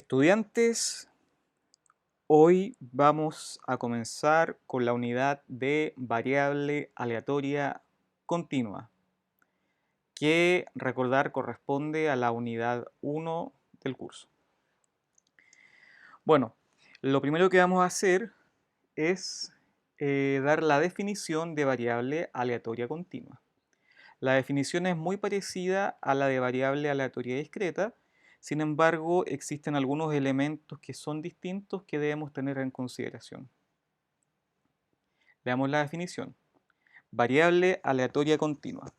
Estudiantes, hoy vamos a comenzar con la unidad de variable aleatoria continua, que recordar corresponde a la unidad 1 del curso. Bueno, lo primero que vamos a hacer es dar la definición de variable aleatoria continua. La definición es muy parecida a la de variable aleatoria discreta, sin embargo, existen algunos elementos que son distintos que debemos tener en consideración. Veamos la definición. Variable aleatoria continua.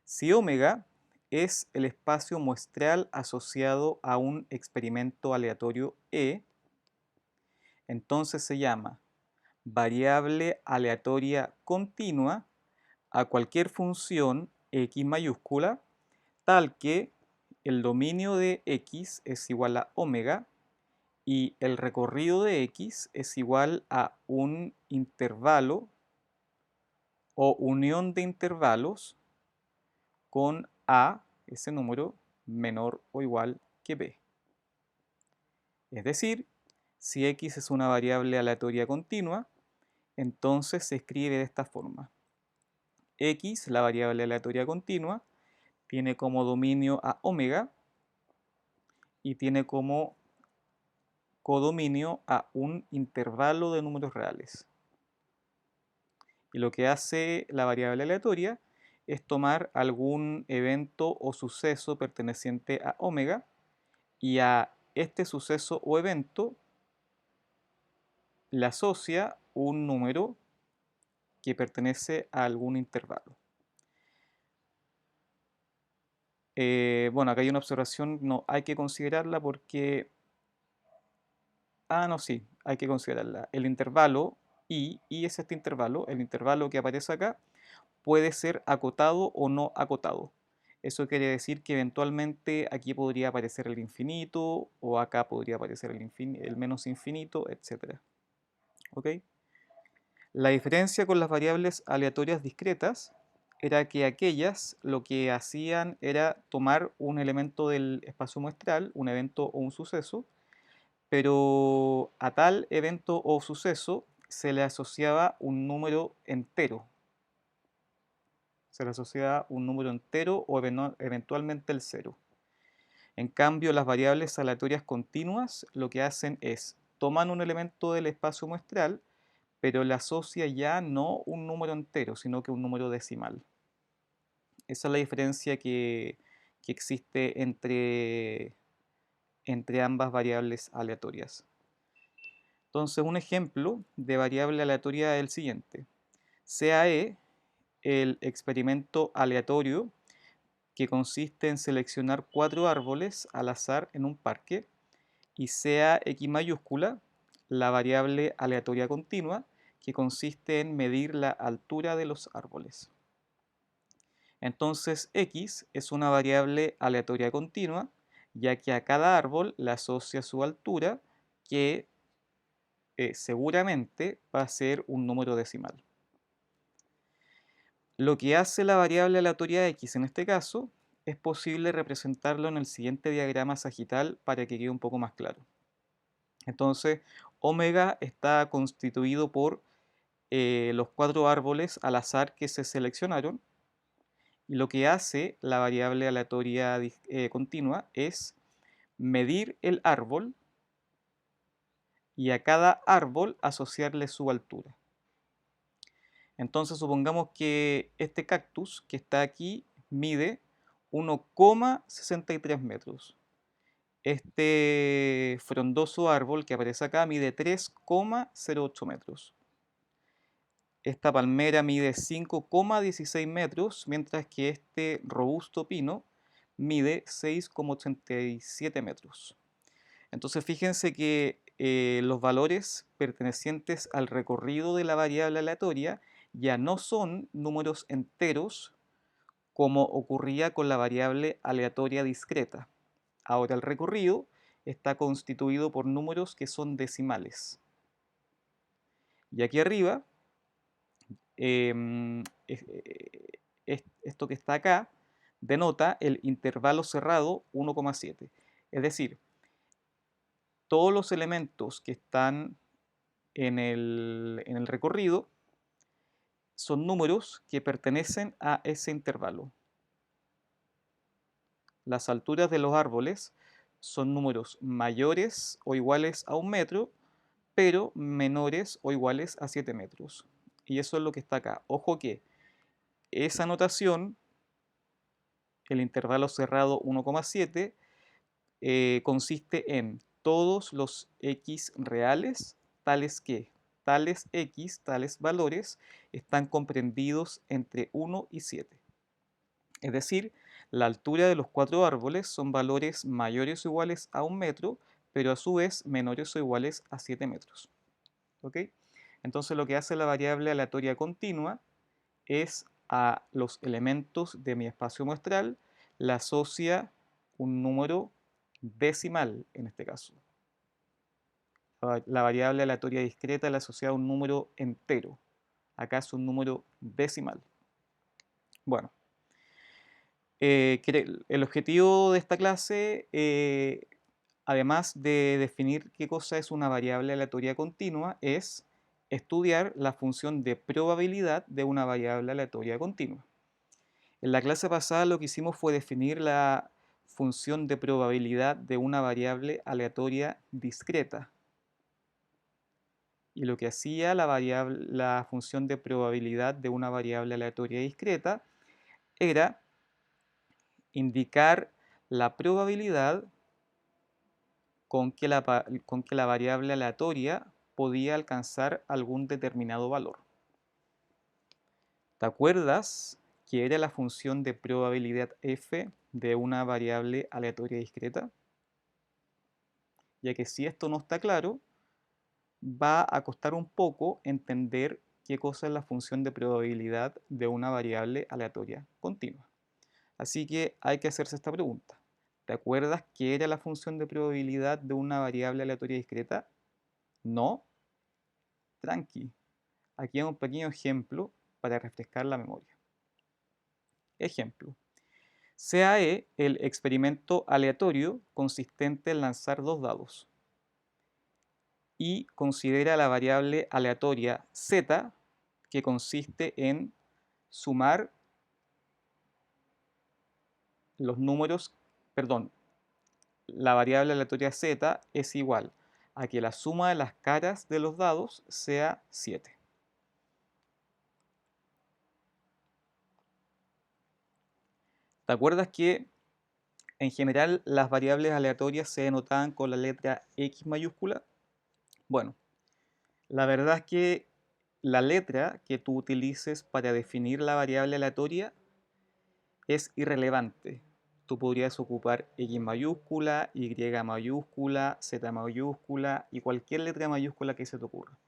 Si omega es el espacio muestral asociado a un experimento aleatorio E, entonces se llama variable aleatoria continua a cualquier función x mayúscula tal que el dominio de x es igual a omega y el recorrido de x es igual a un intervalo o unión de intervalos con a, ese número, menor o igual que b. Es decir, si x es una variable aleatoria continua, entonces se escribe de esta forma. X, la variable aleatoria continua, tiene como dominio a omega y tiene como codominio a un intervalo de números reales. Y lo que hace la variable aleatoria es tomar algún evento o suceso perteneciente a omega y a este suceso o evento le asocia un número que pertenece a algún intervalo. Bueno, acá hay una observación, no hay que considerarla porque... no, sí, hay que considerarla. El intervalo y es este intervalo, el intervalo que aparece acá, puede ser acotado o no acotado. Eso quiere decir que eventualmente aquí podría aparecer el infinito o acá podría aparecer el menos infinito, etc. ¿Ok? La diferencia con las variables aleatorias discretas era que aquellas lo que hacían era tomar un elemento del espacio muestral, un evento o un suceso, pero a tal evento o suceso se le asociaba un número entero. Se le asociaba un número entero o eventualmente el cero. En cambio, las variables aleatorias continuas lo que hacen es toman un elemento del espacio muestral, pero le asocia ya no un número entero, sino que un número decimal. Esa es la diferencia que existe entre ambas variables aleatorias. Entonces, un ejemplo de variable aleatoria es el siguiente. Sea E el experimento aleatorio que consiste en seleccionar 4 árboles al azar en un parque, y sea x mayúscula la variable aleatoria continua que consiste en medir la altura de los árboles. Entonces x es una variable aleatoria continua, ya que a cada árbol le asocia su altura, que seguramente va a ser un número decimal. Lo que hace la variable aleatoria x en este caso es posible representarlo en el siguiente diagrama sagital para que quede un poco más claro. Entonces, omega está constituido por los 4 árboles al azar que se seleccionaron, y lo que hace la variable aleatoria continua es medir el árbol y a cada árbol asociarle su altura. Entonces supongamos que este cactus que está aquí mide 1,63 metros. Este frondoso árbol que aparece acá mide 3,08 metros. Esta palmera mide 5,16 metros, mientras que este robusto pino mide 6,87 metros. Entonces fíjense que los valores pertenecientes al recorrido de la variable aleatoria ya no son números enteros como ocurría con la variable aleatoria discreta. Ahora el recorrido está constituido por números que son decimales. Y aquí arriba, esto que está acá denota el intervalo cerrado 1,7. Es decir, todos los elementos que están en el recorrido son números que pertenecen a ese intervalo. Las alturas de los árboles son números mayores o iguales a 1 metro, pero menores o iguales a 7 metros. Y eso es lo que está acá. Ojo que esa notación, el intervalo cerrado 1,7, consiste en todos los x reales, tales x, tales valores, están comprendidos entre 1 y 7. Es decir, la altura de los 4 árboles son valores mayores o iguales a 1 metro, pero a su vez menores o iguales a 7 metros. ¿Ok? Entonces lo que hace la variable aleatoria continua es a los elementos de mi espacio muestral le asocia un número decimal en este caso. La variable aleatoria discreta le asocia a un número entero. Acá es un número decimal. Bueno, el objetivo de esta clase, además de definir qué cosa es una variable aleatoria continua, es estudiar la función de probabilidad de una variable aleatoria continua. En la clase pasada lo que hicimos fue definir la función de probabilidad de una variable aleatoria discreta. Y lo que hacía la función de probabilidad de una variable aleatoria discreta era indicar la probabilidad con que la variable aleatoria podía alcanzar algún determinado valor. ¿Te acuerdas que era la función de probabilidad f de una variable aleatoria discreta? Ya que si esto no está claro, va a costar un poco entender qué cosa es la función de probabilidad de una variable aleatoria continua. Así que hay que hacerse esta pregunta. ¿Te acuerdas qué era la función de probabilidad de una variable aleatoria discreta? No. Tranqui. Aquí hay un pequeño ejemplo para refrescar la memoria. Ejemplo. Sea E el experimento aleatorio consistente en lanzar 2 dados y considera la variable aleatoria z, que consiste en sumar los números, perdón, la variable aleatoria z es igual a que la suma de las caras de los dados sea 7. ¿Te acuerdas que en general las variables aleatorias se denotaban con la letra X mayúscula? Bueno, la verdad es que la letra que tú utilices para definir la variable aleatoria es irrelevante. Tú podrías ocupar X mayúscula, Y mayúscula, Z mayúscula y cualquier letra mayúscula que se te ocurra.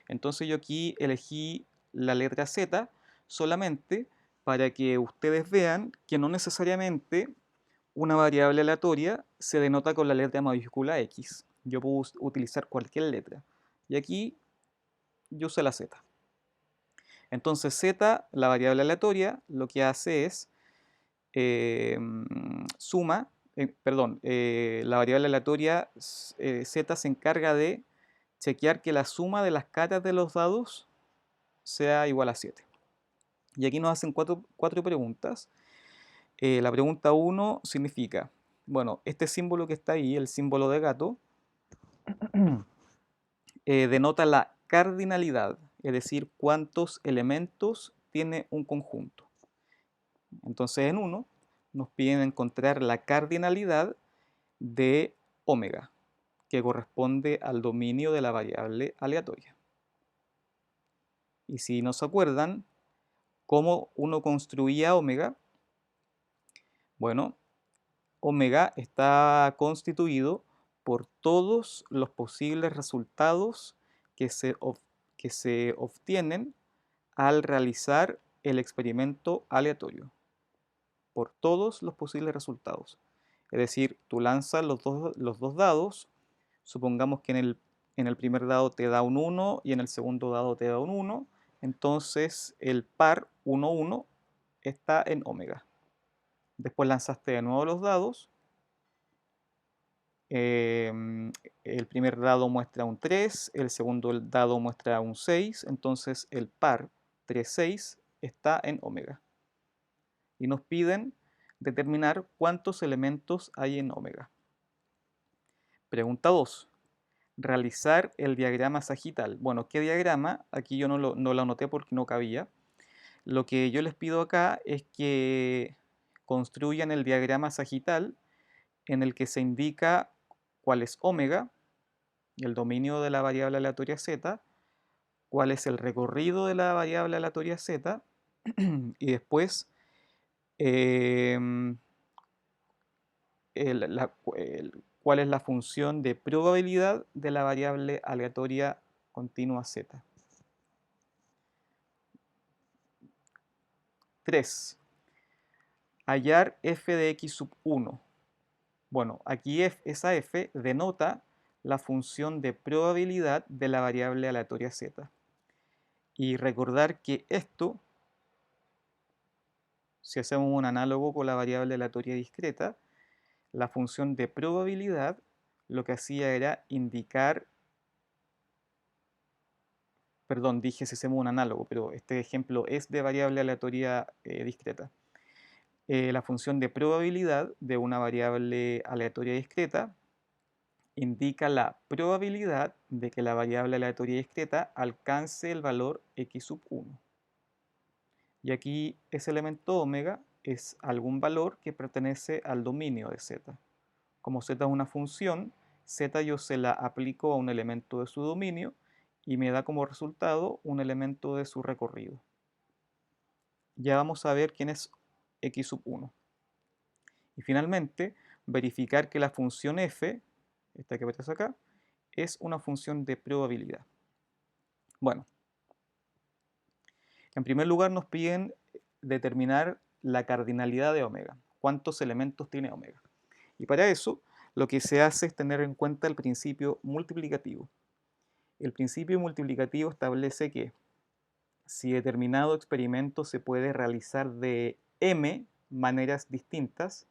Entonces yo aquí elegí la letra Z solamente para que ustedes vean que no necesariamente una variable aleatoria se denota con la letra mayúscula X. Yo puedo utilizar cualquier letra. Y aquí yo usé la Z. Entonces Z, la variable aleatoria, lo que hace es suma, la variable aleatoria Z se encarga de chequear que la suma de las caras de los dados sea igual a 7. Y aquí nos hacen cuatro preguntas. La pregunta 1 significa, bueno, este símbolo que está ahí, el símbolo de gato, denota la cardinalidad, es decir, cuántos elementos tiene un conjunto. Entonces en 1 nos piden encontrar la cardinalidad de omega, que corresponde al dominio de la variable aleatoria. Y si no se acuerdan, ¿cómo uno construía omega? Bueno, omega está constituido por todos los posibles resultados que se obtienen al realizar el experimento aleatorio. Por todos los posibles resultados. Es decir, tú lanzas los dos dados, supongamos que en el primer dado te da un 1 y en el segundo dado te da un 1, entonces el par 1, 1 está en omega. Después lanzaste de nuevo los dados el primer dado muestra un 3, el segundo dado muestra un 6, entonces el par 3, 6 está en omega. Y nos piden determinar cuántos elementos hay en omega. Pregunta 2. Realizar el diagrama sagital. Bueno, ¿qué diagrama? Aquí yo no lo anoté porque no cabía. Lo que yo les pido acá es que construyan el diagrama sagital en el que se indica cuál es omega, el dominio de la variable aleatoria z, cuál es el recorrido de la variable aleatoria z, y después em, cuál es la función de probabilidad de la variable aleatoria continua z. 3. Hallar f de x sub 1. Bueno, aquí esa f denota la función de probabilidad de la variable aleatoria z. Y recordar que esto, si hacemos un análogo con la variable aleatoria discreta, la función de probabilidad lo que hacía era indicar, perdón, dije si hacemos un análogo, pero este ejemplo es de variable aleatoria discreta. La función de probabilidad de una variable aleatoria discreta indica la probabilidad de que la variable aleatoria discreta alcance el valor x sub 1. Y aquí ese elemento omega es algún valor que pertenece al dominio de z. Como z es una función, z yo se la aplico a un elemento de su dominio y me da como resultado un elemento de su recorrido. Ya vamos a ver quién es x sub 1. Y finalmente, verificar que la función f, esta que aparece acá, es una función de probabilidad. Bueno, en primer lugar nos piden determinar la cardinalidad de omega. ¿Cuántos elementos tiene omega? Y para eso, lo que se hace es tener en cuenta el principio multiplicativo. El principio multiplicativo establece que si determinado experimento se puede realizar de m maneras distintas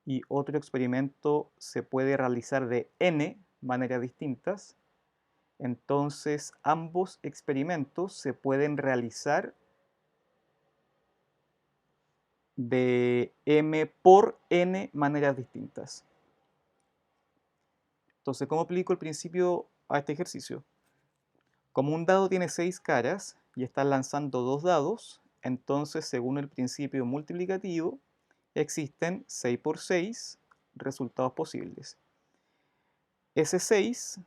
y otro experimento se puede realizar de n maneras distintas, entonces ambos experimentos se pueden realizar de m por n maneras distintas. Entonces, ¿cómo aplico el principio a este ejercicio? Como un dado tiene 6 caras y estás lanzando 2 dados, entonces según el principio multiplicativo existen 6 por 6 resultados posibles. Ese 6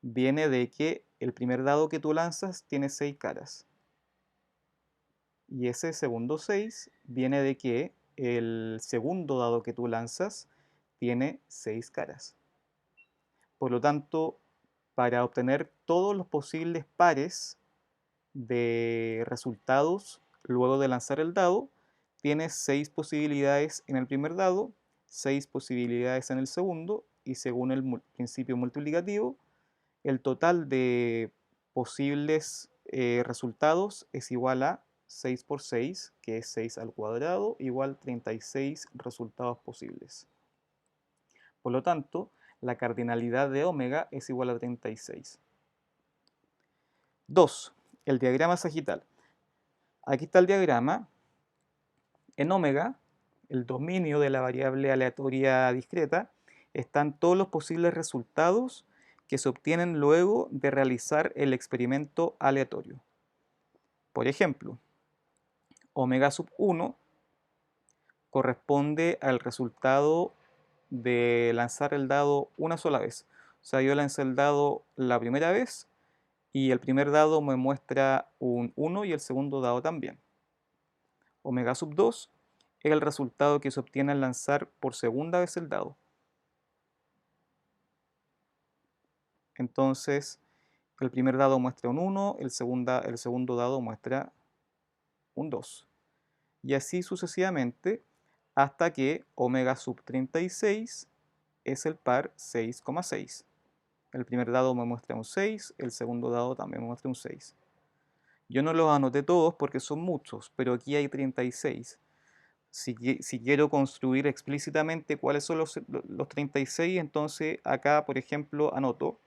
viene de que el primer dado que tú lanzas tiene 6 caras. Y ese segundo 6 viene de que el segundo dado que tú lanzas tiene 6 caras. Por lo tanto, para obtener todos los posibles pares de resultados luego de lanzar el dado, tienes 6 posibilidades en el primer dado, 6 posibilidades en el segundo, y según el principio multiplicativo, el total de posibles resultados es igual a 6 por 6, que es 6 al cuadrado, igual 36 resultados posibles. Por lo tanto, la cardinalidad de omega es igual a 36. 2. El diagrama sagital. Aquí está el diagrama. En omega, el dominio de la variable aleatoria discreta, están todos los posibles resultados que se obtienen luego de realizar el experimento aleatorio. Por ejemplo, omega sub 1 corresponde al resultado de lanzar el dado una sola vez. O sea, yo lancé el dado la primera vez y el primer dado me muestra un 1 y el segundo dado también. Omega sub 2 es el resultado que se obtiene al lanzar por segunda vez el dado. Entonces, el primer dado muestra un 1, el segundo dado muestra un 2. Y así sucesivamente hasta que omega sub 36 es el par 6,6. El primer dado me muestra un 6, el segundo dado también me muestra un 6. Yo no los anoté todos porque son muchos, pero aquí hay 36. Si quiero construir explícitamente cuáles son los 36, entonces acá, por ejemplo, anoto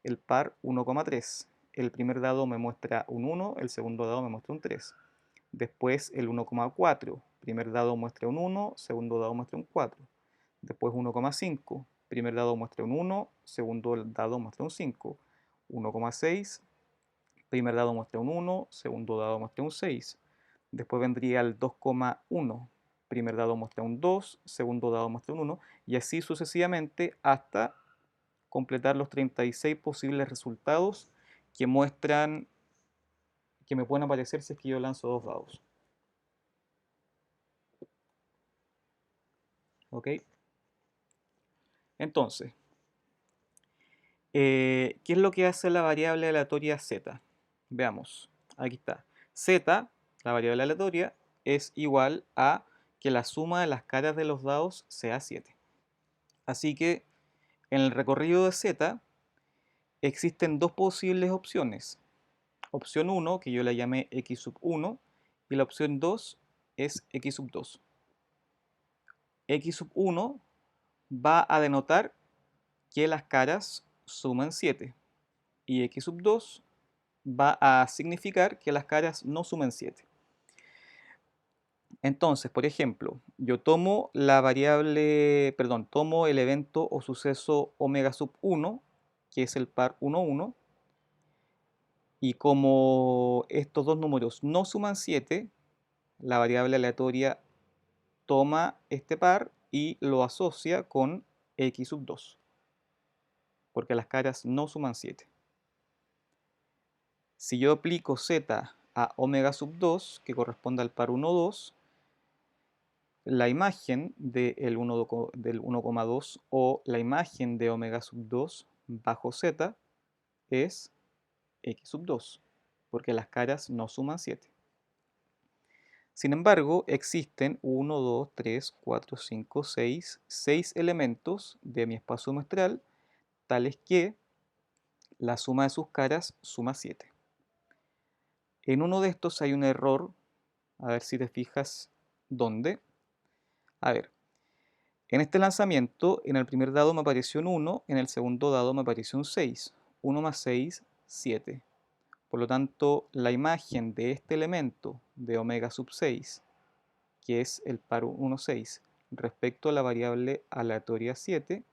el par 1,3. El primer dado me muestra un 1, el segundo dado me muestra un 3. Después el 1,4. Primer dado muestra un 1, segundo dado muestra un 4. Después 1,5. Primer dado muestra un 1, segundo dado muestra un 5. 1,6. Primer dado muestra un 1, segundo dado muestra un 6. Después vendría el 2,1. Primer dado muestra un 2, segundo dado muestra un 1, y así sucesivamente hasta completar los 36 posibles resultados que muestran, que me pueden aparecer si es que yo lanzo dos dados. ¿Ok? Entonces, ¿qué es lo que hace la variable aleatoria z? Veamos, aquí está. Z, la variable aleatoria, es igual a que la suma de las caras de los dados sea 7. Así que en el recorrido de z existen dos posibles opciones. Opción 1, que yo la llamé x sub 1, y la opción 2 es x sub 2. X sub 1 va a denotar que las caras suman 7 y x sub 2 va a significar que las caras no sumen 7. Entonces, por ejemplo, yo tomo la variable, perdón, tomo el evento o suceso omega sub 1, que es el par 1, 1, y como estos dos números no suman 7, la variable aleatoria toma este par y lo asocia con x sub 2, porque las caras no suman 7. Si yo aplico z a omega sub 2, que corresponde al par 1, 2, la imagen del 1,2 o la imagen de omega sub 2 bajo z es x sub 2, porque las caras no suman 7. Sin embargo, existen 1, 2, 3, 4, 5, 6 elementos de mi espacio muestral, tales que la suma de sus caras suma 7. En uno de estos hay un error, a ver si te fijas dónde. A ver, en este lanzamiento, en el primer dado me apareció un 1, en el segundo dado me apareció un 6. 1 más 6, 7. Por lo tanto, la imagen de este elemento de omega sub 6, que es el par 1, 6, respecto a la variable aleatoria 7,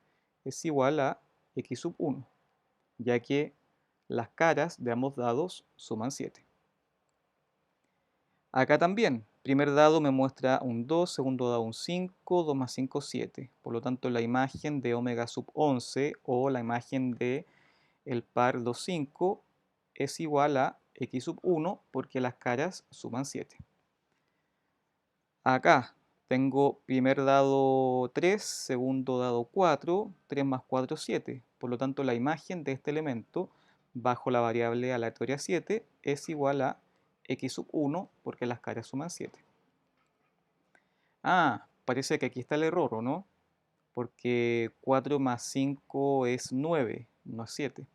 es igual a x sub 1, ya que las caras de ambos dados suman 7. Acá también, primer dado me muestra un 2, segundo dado un 5, 2 más 5, 7. Por lo tanto, la imagen de omega sub 11 o la imagen de el par 2, 5 es igual a x sub 1 porque las caras suman 7. Acá tengo primer dado 3, segundo dado 4, 3 más 4, 7. Por lo tanto, la imagen de este elemento bajo la variable aleatoria 7 es igual a x sub 1 porque las caras suman 7. Ah, parece que aquí está el error, ¿o no? Porque 4 más 5 es 9, no es 7.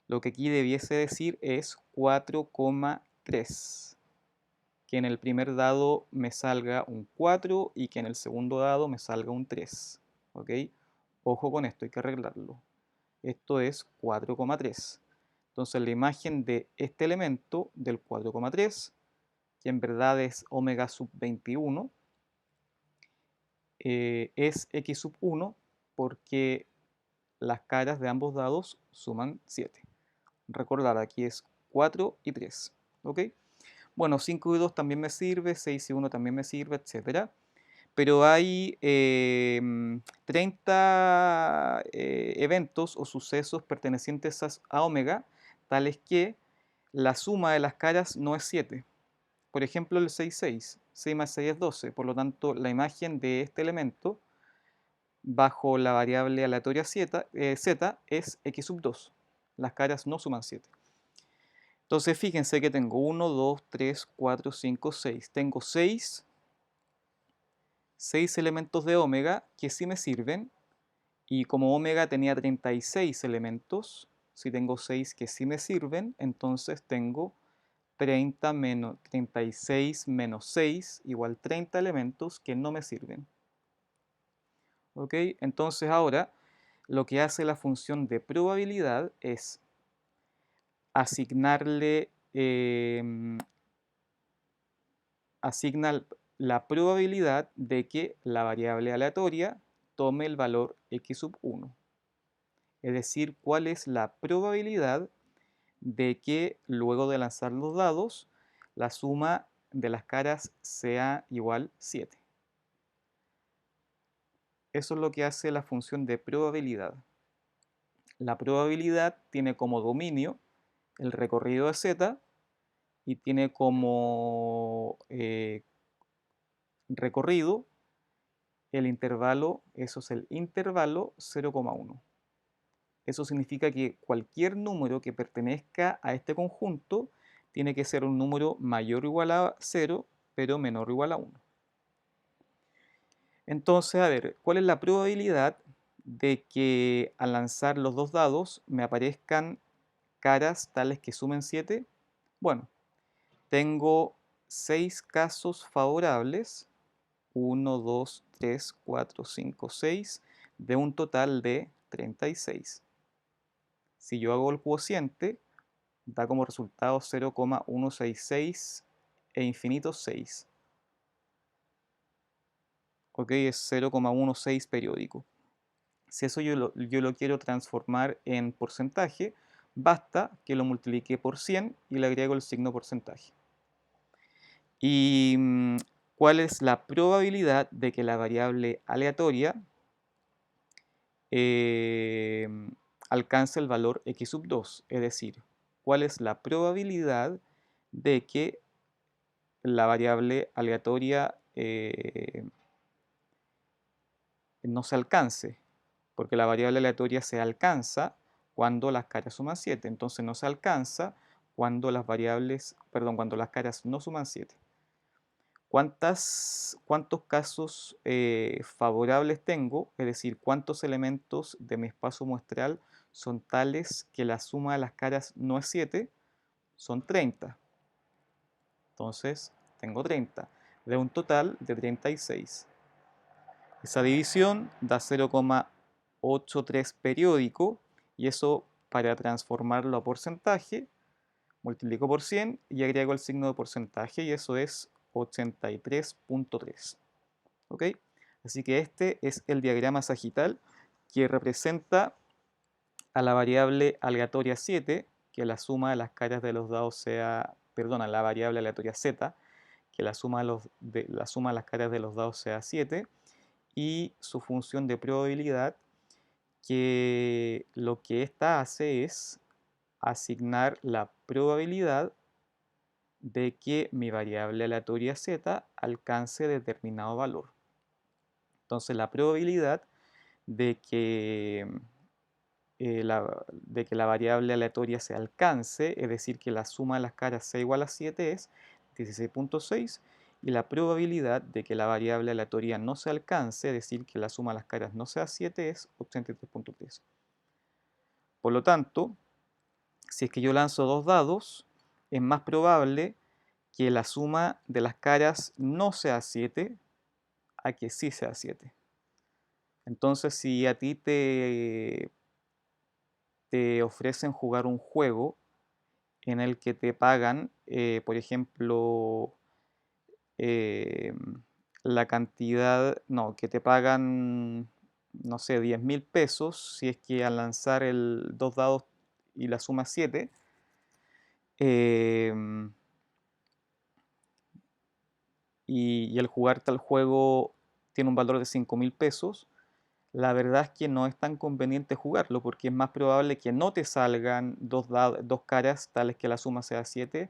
Lo que aquí debiese decir es 4,3. Que en el primer dado me salga un 4 y que en el segundo dado me salga un 3. ¿Ok? Ojo con esto, hay que arreglarlo. Esto es 4,3. Entonces la imagen de este elemento del 4,3, que en verdad es omega sub 21, es x sub 1 porque las caras de ambos dados suman 7. Recordad, aquí es 4 y 3. ¿Ok? Bueno, 5 y 2 también me sirve, 6 y 1 también me sirve, etc. Pero hay 30 eventos o sucesos pertenecientes a omega, tales que la suma de las caras no es 7. Por ejemplo, el 6, 6. 6 más 6 es 12. Por lo tanto, la imagen de este elemento bajo la variable aleatoria z es x sub 2. Las caras no suman 7. Entonces fíjense que tengo 1, 2, 3, 4, 5, 6. Tengo 6 elementos de omega que sí me sirven. Y como omega tenía 36 elementos, si tengo 6 que sí me sirven, entonces tengo 30 menos 36 menos 6 igual 30 elementos que no me sirven. ¿Ok? Entonces ahora lo que hace la función de probabilidad es asignarle, asigna la probabilidad de que la variable aleatoria tome el valor x sub 1. Es decir, cuál es la probabilidad de que luego de lanzar los dados, la suma de las caras sea igual 7. Eso es lo que hace la función de probabilidad. La probabilidad tiene como dominio el recorrido de z y tiene como recorrido el intervalo, eso es el intervalo 0,1. Eso significa que cualquier número que pertenezca a este conjunto tiene que ser un número mayor o igual a 0, pero menor o igual a 1. Entonces, a ver, ¿cuál es la probabilidad de que al lanzar los dos dados me aparezcan caras tales que sumen 7? Bueno, tengo 6 casos favorables, 1, 2, 3, 4, 5, 6, de un total de 36. Si yo hago el cociente, da como resultado 0,166 e infinito 6. ¿Ok? Es 0,16 periódico. Si eso yo lo quiero transformar en porcentaje, basta que lo multiplique por 100 y le agrego el signo porcentaje. ¿Y cuál es la probabilidad de que la variable aleatoria eh, alcance el valor x sub 2? Es decir, ¿cuál es la probabilidad de que la variable aleatoria no se alcance? Porque la variable aleatoria se alcanza cuando las caras suman 7, entonces no se alcanza cuando las cuando las caras no suman 7. ¿Cuántos casos favorables tengo? Es decir, ¿cuántos elementos de mi espacio muestral son tales que la suma de las caras no es 7? Son 30. Entonces, tengo 30, de un total de 36. Esa división da 0,83 periódico, y eso, para transformarlo a porcentaje, multiplico por 100 y agrego el signo de porcentaje, y eso es 83.3. ¿Ok? Así que este es el diagrama sagital que representa a la variable aleatoria 7, que la suma de las caras de los dados sea, perdón, a la variable aleatoria z, que la suma de las caras de los dados sea 7, y su función de probabilidad, que lo que ésta hace es asignar la probabilidad de que mi variable aleatoria z alcance determinado valor. Entonces la probabilidad de que, la variable aleatoria se alcance, es decir, que la suma de las caras sea igual a 7, es 16.6, y la probabilidad de que la variable aleatoria no se alcance, es decir, que la suma de las caras no sea 7, es 83.3. Por lo tanto, si es que yo lanzo dos dados, es más probable que la suma de las caras no sea 7 a que sí sea 7. Entonces, si a ti te ofrecen jugar un juego en el que te pagan, por ejemplo, eh, la cantidad, no, que te pagan, no sé, 10.000 pesos, si es que al lanzar dos dados y la suma 7, y el jugar tal juego tiene un valor de 5.000 pesos, la verdad es que no es tan conveniente jugarlo, porque es más probable que no te salgan dos caras tales que la suma sea 7,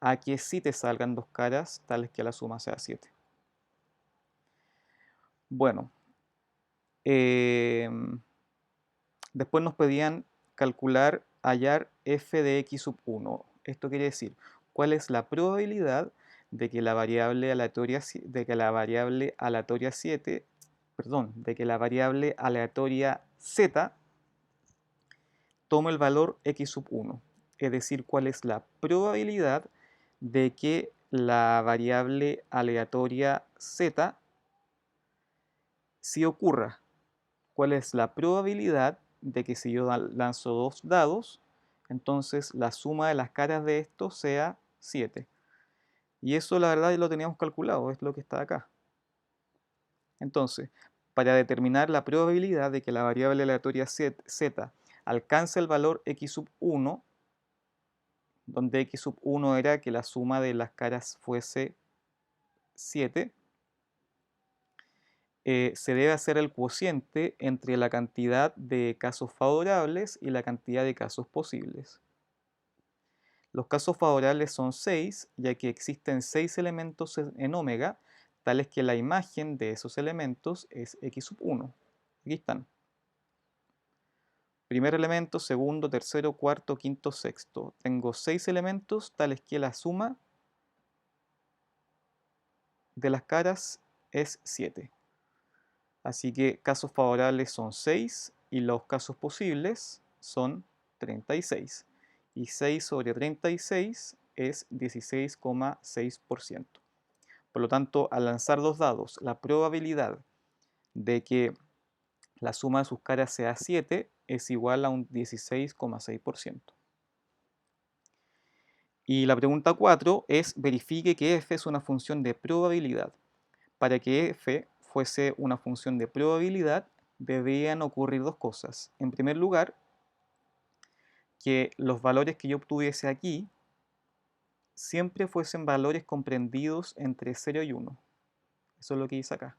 a que sí te salgan dos caras tales que la suma sea 7. Bueno, después nos pedían calcular, hallar f de x sub 1. Esto quiere decir, ¿cuál es la probabilidad de que la variable aleatoria, de que la variable aleatoria 7, perdón, de que la variable aleatoria z tome el valor x sub 1? Es decir, ¿cuál es la probabilidad de que la variable aleatoria z sí ocurra. ¿Cuál es la probabilidad de que si yo lanzo 2 dados, entonces la suma de las caras de esto sea 7? Y eso la verdad ya lo teníamos calculado, es lo que está acá. Entonces, para determinar la probabilidad de que la variable aleatoria z alcance el valor x sub 1, donde x sub 1 era que la suma de las caras fuese 7, se debe hacer el cociente entre la cantidad de casos favorables y la cantidad de casos posibles. Los casos favorables son 6, ya que existen 6 elementos en omega, tales que la imagen de esos elementos es x sub 1. Aquí están. Primer elemento, segundo, tercero, cuarto, quinto, sexto. Tengo 6 elementos, tales que la suma de las caras es 7. Así que casos favorables son 6 y los casos posibles son 36. Y 6 sobre 36 es 16,6%. Por lo tanto, al lanzar 2 dados, la probabilidad de que la suma de sus caras sea 7 es igual a un 16,6%. Y la pregunta 4 es: verifique que f es una función de probabilidad. Para que f fuese una función de probabilidad, debían ocurrir dos cosas. En primer lugar, que los valores que yo obtuviese aquí siempre fuesen valores comprendidos entre 0 y 1. Eso es lo que dice acá.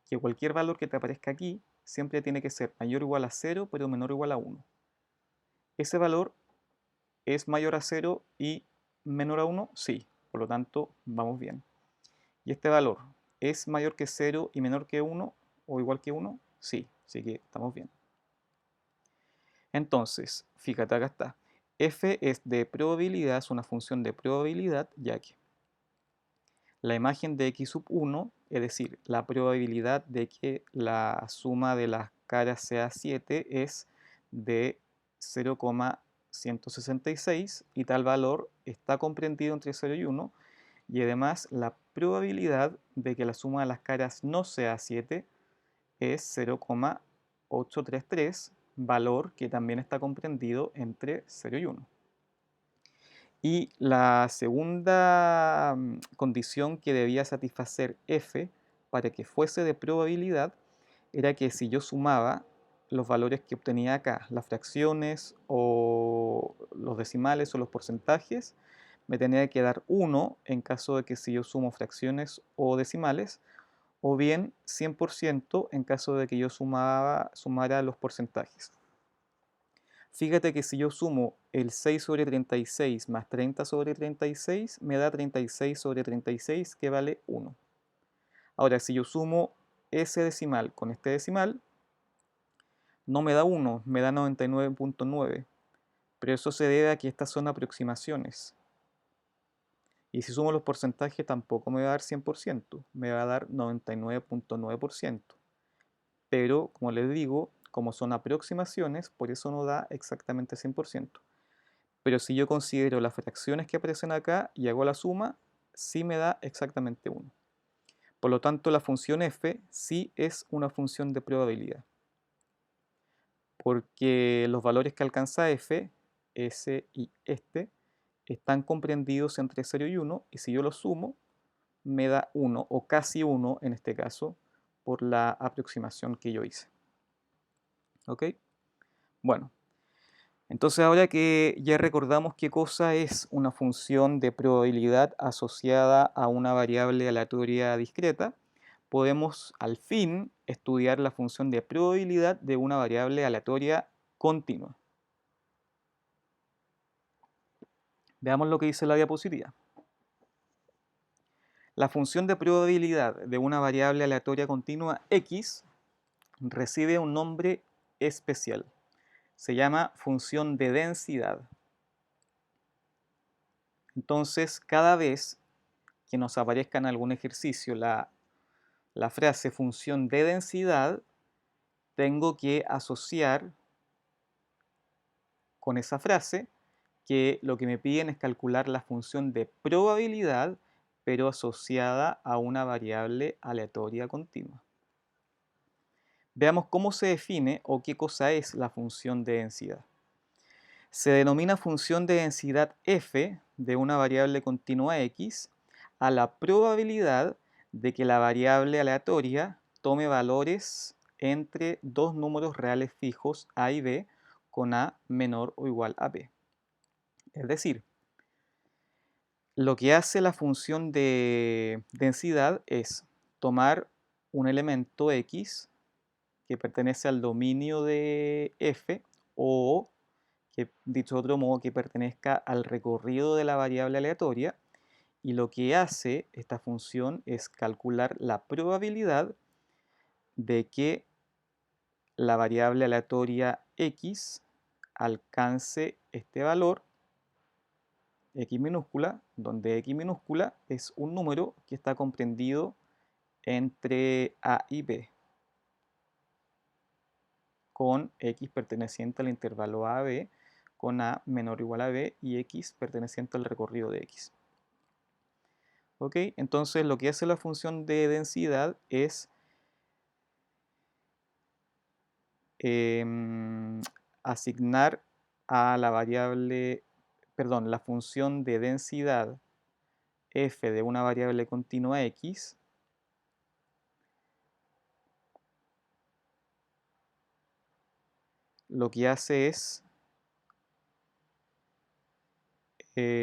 Que cualquier valor que te aparezca aquí siempre tiene que ser mayor o igual a 0, pero menor o igual a 1. Ese valor es mayor a 0 y menor a 1, sí. Por lo tanto, vamos bien. Y este valor es mayor que 0 y menor que 1 o igual que 1, sí. Así que estamos bien. Entonces, fíjate, acá está. F es de probabilidad, es una función de probabilidad, ya que la imagen de x sub 1, es decir, la probabilidad de que la suma de las caras sea 7, es de 0,166 y tal valor está comprendido entre 0 y 1, y además la probabilidad de que la suma de las caras no sea 7 es 0,833, valor que también está comprendido entre 0 y 1. Y la segunda condición que debía satisfacer f para que fuese de probabilidad era que si yo sumaba los valores que obtenía acá, las fracciones o los decimales o los porcentajes, me tenía que dar 1 en caso de que si yo sumo fracciones o decimales, o bien 100% en caso de que yo sumara los porcentajes. Fíjate que si yo sumo el 6 sobre 36 más 30 sobre 36, me da 36 sobre 36, que vale 1. Ahora, si yo sumo ese decimal con este decimal, no me da 1, me da 99,9. Pero eso se debe a que estas son aproximaciones. Y si sumo los porcentajes, tampoco me va a dar 100%, me va a dar 99,9%. Pero, como les digo, como son aproximaciones, por eso no da exactamente 100%. Pero si yo considero las fracciones que aparecen acá y hago la suma, sí me da exactamente 1. Por lo tanto, la función f sí es una función de probabilidad. Porque los valores que alcanza f, s y este, están comprendidos entre 0 y 1, y si yo los sumo, me da 1, o casi 1 en este caso, por la aproximación que yo hice. ¿Ok? Bueno. Entonces, ahora que ya recordamos qué cosa es una función de probabilidad asociada a una variable aleatoria discreta, podemos al fin estudiar la función de probabilidad de una variable aleatoria continua. Veamos lo que dice la diapositiva. La función de probabilidad de una variable aleatoria continua x recibe un nombre especial. Se llama función de densidad. Entonces, cada vez que nos aparezca en algún ejercicio la frase función de densidad, tengo que asociar con esa frase que lo que me piden es calcular la función de probabilidad, pero asociada a una variable aleatoria continua. Veamos cómo se define o qué cosa es la función de densidad. Se denomina función de densidad f de una variable continua x a la probabilidad de que la variable aleatoria tome valores entre dos números reales fijos a y b con a menor o igual a b. Es decir, lo que hace la función de densidad es tomar un elemento x que pertenece al dominio de f o que, dicho de otro modo, que pertenezca al recorrido de la variable aleatoria, y lo que hace esta función es calcular la probabilidad de que la variable aleatoria x alcance este valor x minúscula, donde x minúscula es un número que está comprendido entre a y b, con x perteneciente al intervalo a b, con a menor o igual a b y x perteneciente al recorrido de x. ¿Ok? Entonces lo que hace la función de densidad es asignar a la variable, perdón, la función de densidad f de una variable continua x lo que hace es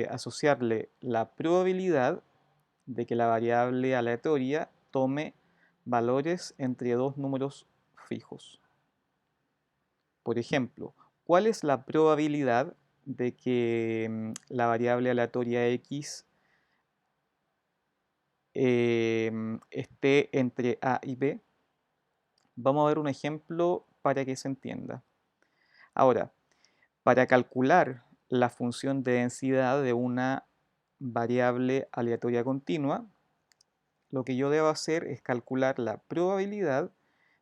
asociarle la probabilidad de que la variable aleatoria tome valores entre dos números fijos. Por ejemplo, ¿cuál es la probabilidad de que la variable aleatoria x esté entre a y b? Vamos a ver un ejemplo para que se entienda. Ahora, para calcular la función de densidad de una variable aleatoria continua, lo que yo debo hacer es calcular la probabilidad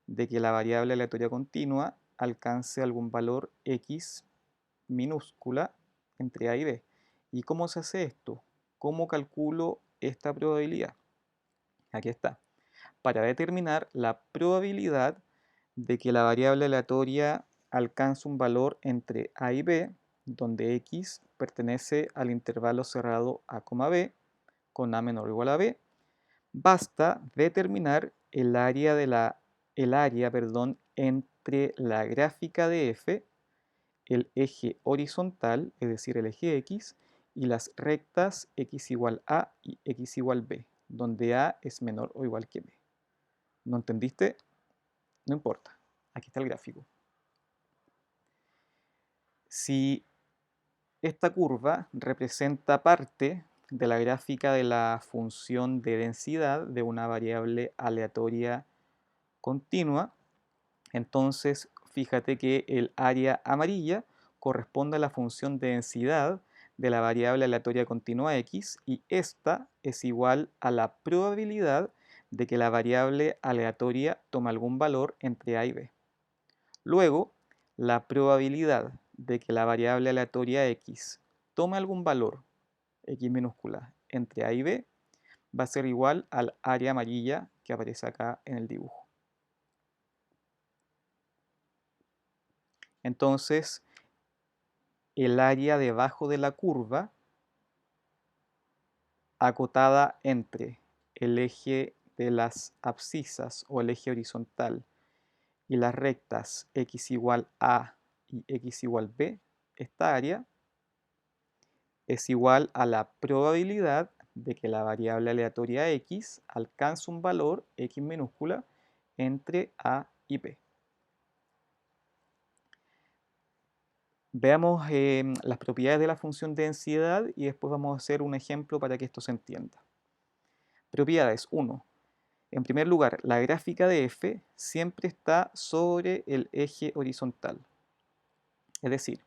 de que la variable aleatoria continua alcance algún valor x minúscula entre a y b. ¿Y cómo se hace esto? ¿Cómo calculo esta probabilidad? Aquí está. Para determinar la probabilidad de que la variable aleatoria alcance un valor entre a y b, donde x pertenece al intervalo cerrado a, b, con a menor o igual a b, basta determinar el área, entre la gráfica de f, el eje horizontal, es decir, el eje x, y las rectas x igual a y x igual b, donde a es menor o igual que b. ¿No entendiste? No importa. Aquí está el gráfico. Si esta curva representa parte de la gráfica de la función de densidad de una variable aleatoria continua, entonces fíjate que el área amarilla corresponde a la función de densidad de la variable aleatoria continua x, y esta es igual a la probabilidad de que la variable aleatoria tome algún valor entre a y b. Luego, la probabilidad de que la variable aleatoria x tome algún valor x minúscula entre a y b va a ser igual al área amarilla que aparece acá en el dibujo. Entonces, el área debajo de la curva, acotada entre el eje de las abscisas o el eje horizontal y las rectas x igual a y x igual b, esta área es igual a la probabilidad de que la variable aleatoria x alcance un valor x minúscula entre a y b. Veamos las propiedades de la función de densidad y después vamos a hacer un ejemplo para que esto se entienda. Propiedades 1. En primer lugar, la gráfica de f siempre está sobre el eje horizontal. Es decir,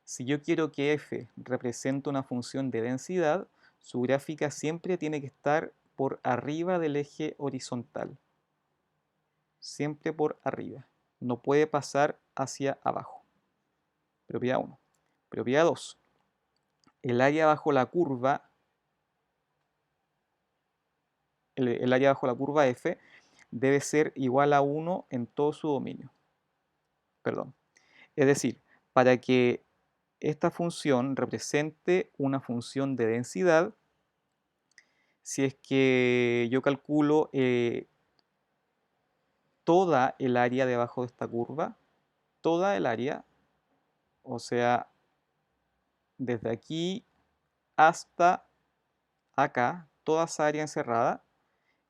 si yo quiero que f represente una función de densidad, su gráfica siempre tiene que estar por arriba del eje horizontal. Siempre por arriba. No puede pasar hacia abajo. Propiedad 1. Propiedad 2. el área bajo la curva, el área bajo la curva f debe ser igual a 1 en todo su dominio. Perdón. Es decir, para que esta función represente una función de densidad, si es que yo calculo toda el área debajo de esta curva, toda el área, o sea, desde aquí hasta acá, toda esa área encerrada,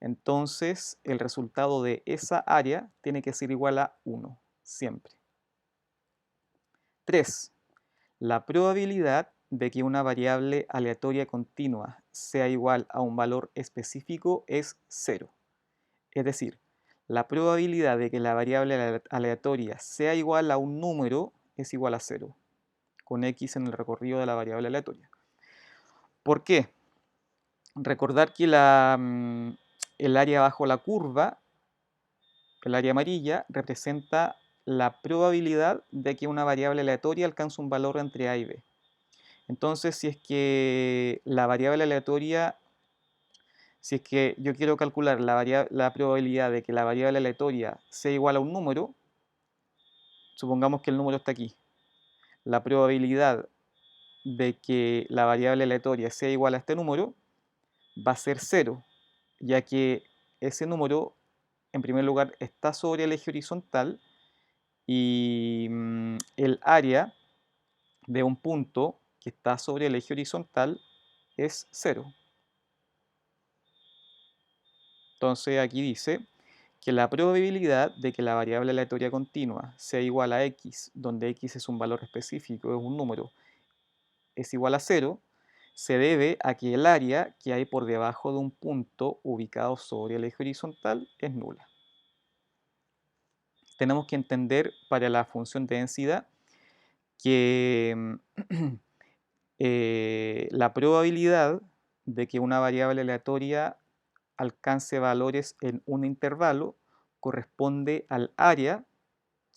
entonces el resultado de esa área tiene que ser igual a 1, siempre. 3. La probabilidad de que una variable aleatoria continua sea igual a un valor específico es 0. Es decir, la probabilidad de que la variable aleatoria sea igual a un número es igual a 0, con x en el recorrido de la variable aleatoria. ¿Por qué? Recordar que el área bajo la curva, el área amarilla, representa la probabilidad de que una variable aleatoria alcance un valor entre a y b. Entonces, si es que la variable aleatoria, si es que yo quiero calcular la probabilidad de que la variable aleatoria sea igual a un número, supongamos que el número está aquí. La probabilidad de que la variable aleatoria sea igual a este número va a ser 0, ya que ese número, en primer lugar, está sobre el eje horizontal y el área de un punto que está sobre el eje horizontal es 0. Entonces aquí dice que la probabilidad de que la variable aleatoria continua sea igual a x, donde x es un valor específico, es un número, es igual a 0, se debe a que el área que hay por debajo de un punto ubicado sobre el eje horizontal es nula. Tenemos que entender para la función de densidad que la probabilidad de que una variable aleatoria alcance valores en un intervalo corresponde al área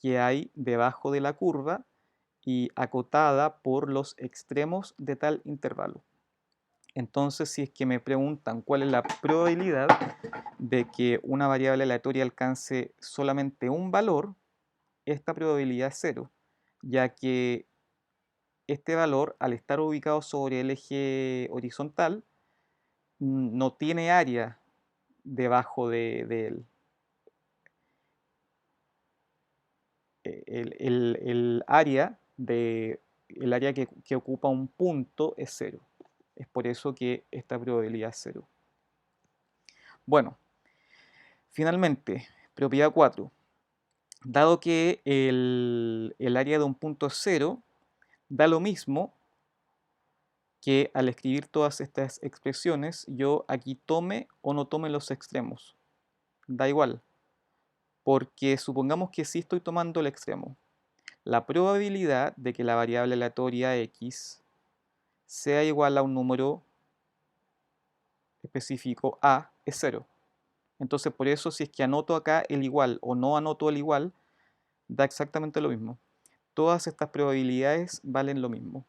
que hay debajo de la curva y acotada por los extremos de tal intervalo. Entonces, si es que me preguntan cuál es la probabilidad de que una variable aleatoria alcance solamente un valor, esta probabilidad es 0, ya que este valor, al estar ubicado sobre el eje horizontal, no tiene área debajo de él. El área, el área que ocupa un punto es 0. Es por eso que esta probabilidad es 0. Bueno, finalmente, propiedad 4. Dado que el área de un punto es 0, da lo mismo que al escribir todas estas expresiones yo aquí tome o no tome los extremos. Da igual, porque supongamos que sí estoy tomando el extremo. La probabilidad de que la variable aleatoria x sea igual a un número específico a es 0. Entonces por eso si es que anoto acá el igual o no anoto el igual, da exactamente lo mismo. Todas estas probabilidades valen lo mismo.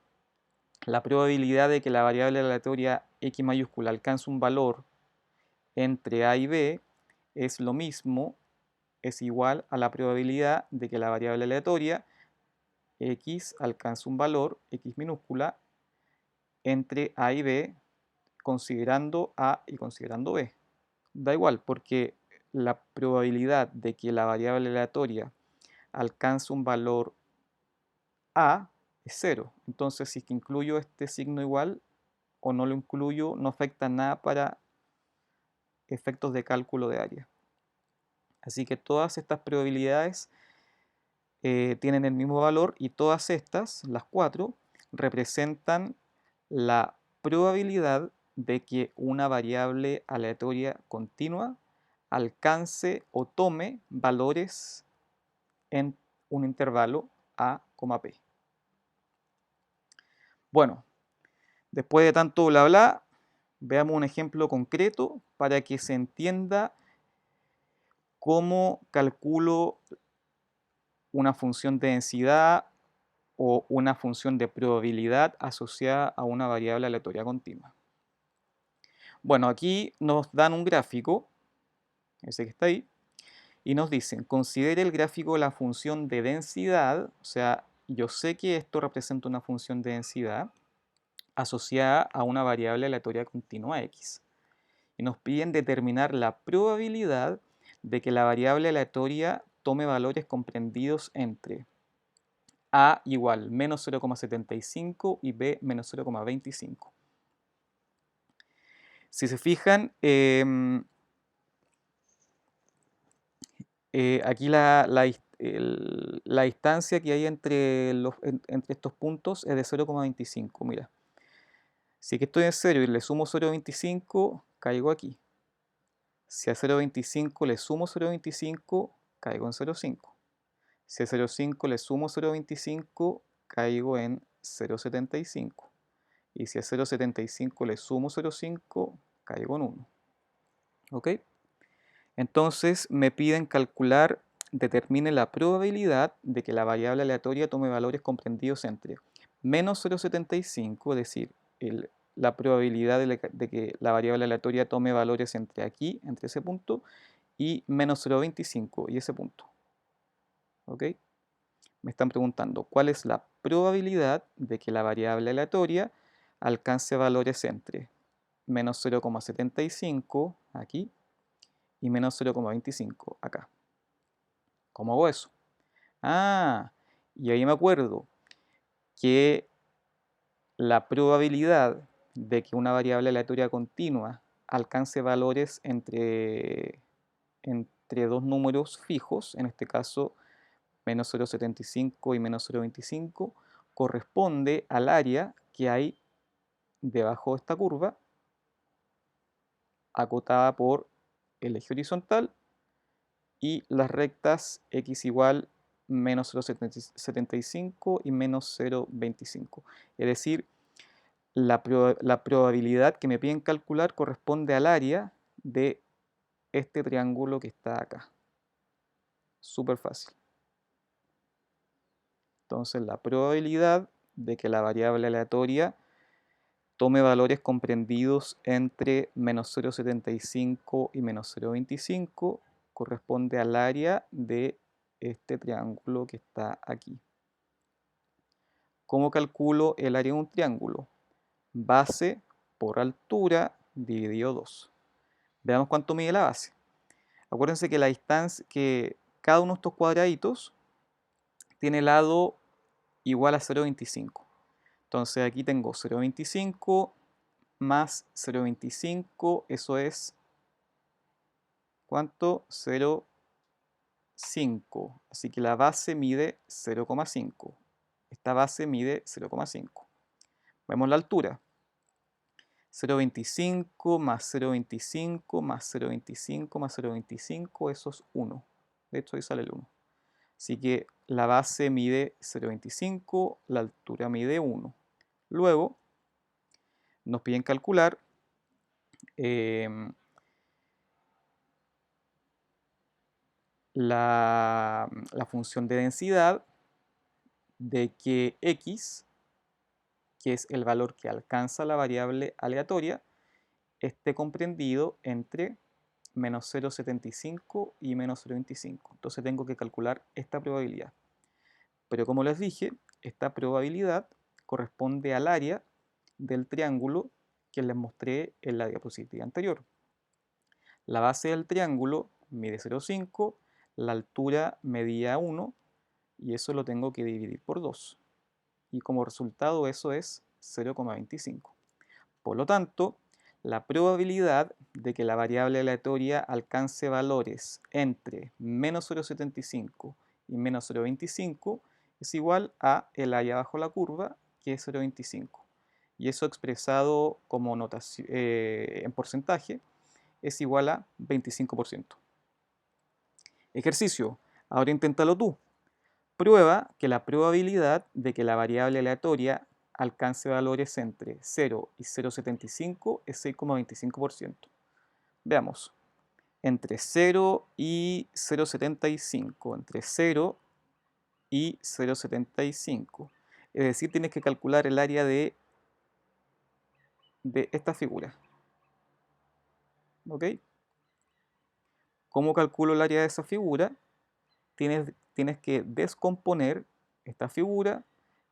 La probabilidad de que la variable aleatoria x mayúscula alcance un valor entre a y b es lo mismo, es igual a la probabilidad de que la variable aleatoria x alcance un valor x minúscula entre a y b, considerando a y considerando b. Da igual, porque la probabilidad de que la variable aleatoria alcance un valor a es 0. Entonces, si es que incluyo este signo igual o no lo incluyo, no afecta nada para efectos de cálculo de área. Así que todas estas probabilidades tienen el mismo valor y todas estas, las 4, representan la probabilidad de que una variable aleatoria continua alcance o tome valores en un intervalo a, p. Bueno, después de tanto bla bla, veamos un ejemplo concreto para que se entienda cómo calculo una función de densidad o una función de probabilidad asociada a una variable aleatoria continua. Bueno, aquí nos dan un gráfico, ese que está ahí, y nos dicen, considere el gráfico de la función de densidad, o sea, yo sé que esto representa una función de densidad asociada a una variable aleatoria continua x. Y nos piden determinar la probabilidad de que la variable aleatoria tome valores comprendidos entre a igual menos 0,75 y b menos 0,25. Si se fijan, aquí la distancia que hay entre estos puntos es de 0,25. Mira, si aquí estoy en 0 y le sumo 0,25, caigo aquí. Si a 0,25 le sumo 0,25, caigo en 0,5. Si a 0,5 le sumo 0,25, caigo en 0,75. Y si a 0,75 le sumo 0,5, caigo en 1. ¿Ok? Entonces me piden calcular, determine la probabilidad de que la variable aleatoria tome valores comprendidos entre menos 0,75, es decir, la probabilidad de que la variable aleatoria tome valores entre aquí, entre ese punto, y menos 0,25 y ese punto. ¿Ok? Me están preguntando cuál es la probabilidad de que la variable aleatoria alcance valores entre menos 0,75 aquí y menos 0,25 acá. ¿Cómo hago eso? Ah, y ahí me acuerdo que la probabilidad de que una variable aleatoria continua alcance valores entre dos números fijos, en este caso menos 0,75 y menos 0,25, corresponde al área que hay debajo de esta curva, acotada por el eje horizontal y las rectas x igual menos 0,75 y menos 0,25. Es decir, la probabilidad que me piden calcular corresponde al área de este triángulo que está acá. Súper fácil. Entonces la probabilidad de que la variable aleatoria tome valores comprendidos entre menos 0,75 y menos 0,25 corresponde al área de este triángulo que está aquí. ¿Cómo calculo el área de un triángulo? Base por altura dividido 2. Veamos cuánto mide la base. Acuérdense que la distancia, que cada uno de estos cuadraditos tiene lado igual a 0,25. Entonces aquí tengo 0,25 más 0,25, eso es, ¿cuánto? 0,5. Así que la base mide 0,5. Esta base mide 0,5. Vemos la altura. 0,25 más 0,25 más 0,25 más 0,25, eso es 1. De hecho, ahí sale el 1. Así que la base mide 0,25, la altura mide 1. Luego, nos piden calcular la función de densidad de que x, que es el valor que alcanza la variable aleatoria, esté comprendido entre menos 0,75 y menos 0,25. Entonces tengo que calcular esta probabilidad. Pero como les dije, esta probabilidad corresponde al área del triángulo que les mostré en la diapositiva anterior. La base del triángulo mide 0,5, la altura medía 1 y eso lo tengo que dividir por 2. Y como resultado eso es 0,25. Por lo tanto, la probabilidad de que la variable aleatoria alcance valores entre menos 0,75 y menos 0,25 es igual a el área bajo la curva, que es 0,25. Y eso expresado como notación, en porcentaje es igual a 25%. Ejercicio. Ahora inténtalo tú. Prueba que la probabilidad de que la variable aleatoria alcance valores entre 0 y 0,75 es 6,25%. Veamos. Entre 0 y 0,75. Entre 0 y 0,75. Es decir, tienes que calcular el área de esta figura. ¿Ok? ¿Cómo calculo el área de esa figura? Tienes que descomponer esta figura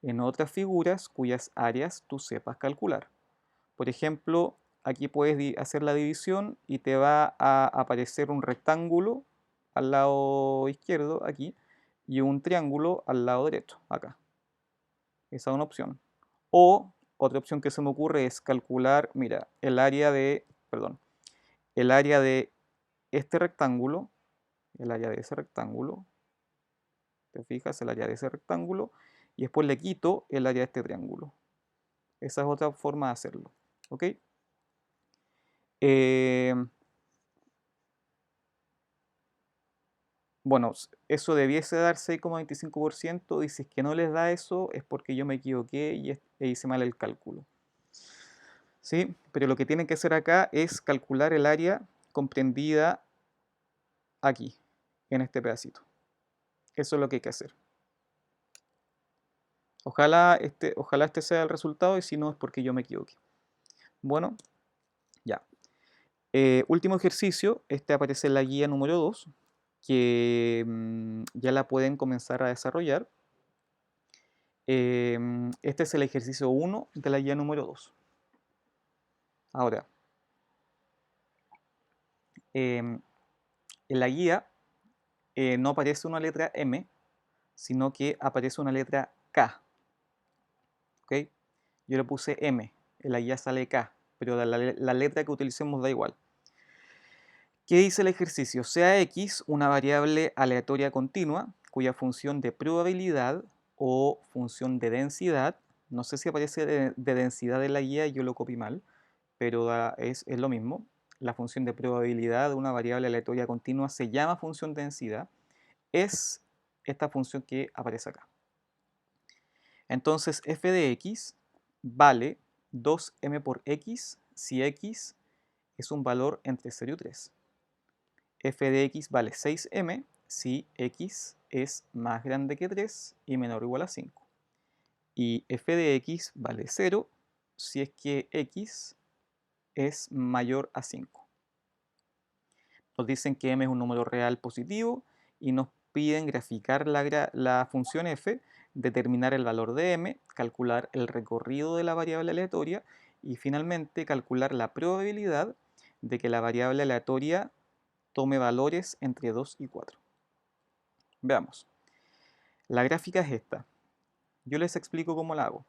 en otras figuras cuyas áreas tú sepas calcular. Por ejemplo, aquí puedes hacer la división y te va a aparecer un rectángulo al lado izquierdo, aquí, y un triángulo al lado derecho, acá. Esa es una opción. O otra opción que se me ocurre es calcular, mira, el área de este rectángulo, el área de ese rectángulo, te fijas, el área de ese rectángulo, y después le quito el área de este triángulo. Esa es otra forma de hacerlo. ¿Ok? Bueno, eso debiese dar 6,25%, y si es que no les da eso es porque yo me equivoqué e hice mal el cálculo. ¿Sí? Pero lo que tienen que hacer acá es calcular el área comprendida aquí, en este pedacito. Eso es lo que hay que hacer. Ojalá este sea el resultado, y si no es porque yo me equivoqué. Bueno, ya. Último ejercicio, este aparece en la guía número 2, que ya la pueden comenzar a desarrollar. Este es el ejercicio 1 de la guía número 2. Ahora, em, en la guía no aparece una letra M, sino que aparece una letra K. ¿Ok? Yo le puse M, en la guía sale K, pero la letra que utilicemos da igual. ¿Qué dice el ejercicio? Sea X una variable aleatoria continua cuya función de probabilidad o función de densidad, no sé si aparece de densidad en la guía, yo lo copié mal, pero es lo mismo. La función de probabilidad de una variable aleatoria continua se llama función de densidad. Es esta función que aparece acá. Entonces f de x vale 2m por x si x es un valor entre 0 y 3. F de x vale 6m si x es más grande que 3 y menor o igual a 5. Y f de x vale 0 si es que x es mayor a 5. Nos dicen que m es un número real positivo y nos piden graficar la función f, determinar el valor de m, calcular el recorrido de la variable aleatoria y finalmente calcular la probabilidad de que la variable aleatoria tome valores entre 2 y 4. Veamos. La gráfica es esta. Yo les explico cómo la hago.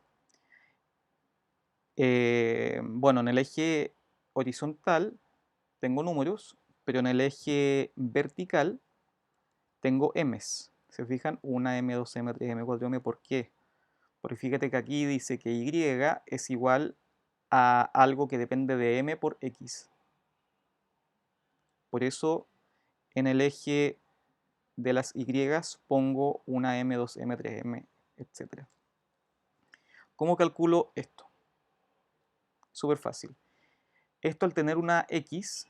Bueno, en el eje horizontal tengo números, pero en el eje vertical tengo m's. ¿Se fijan? 1m, 2m, 3m, 4m. ¿Por qué? Porque fíjate que aquí dice que y es igual a algo que depende de m por x. Por eso en el eje de las y pongo 1m, 2m, 3m, etc. ¿Cómo calculo esto? Súper fácil. Esto, al tener una x,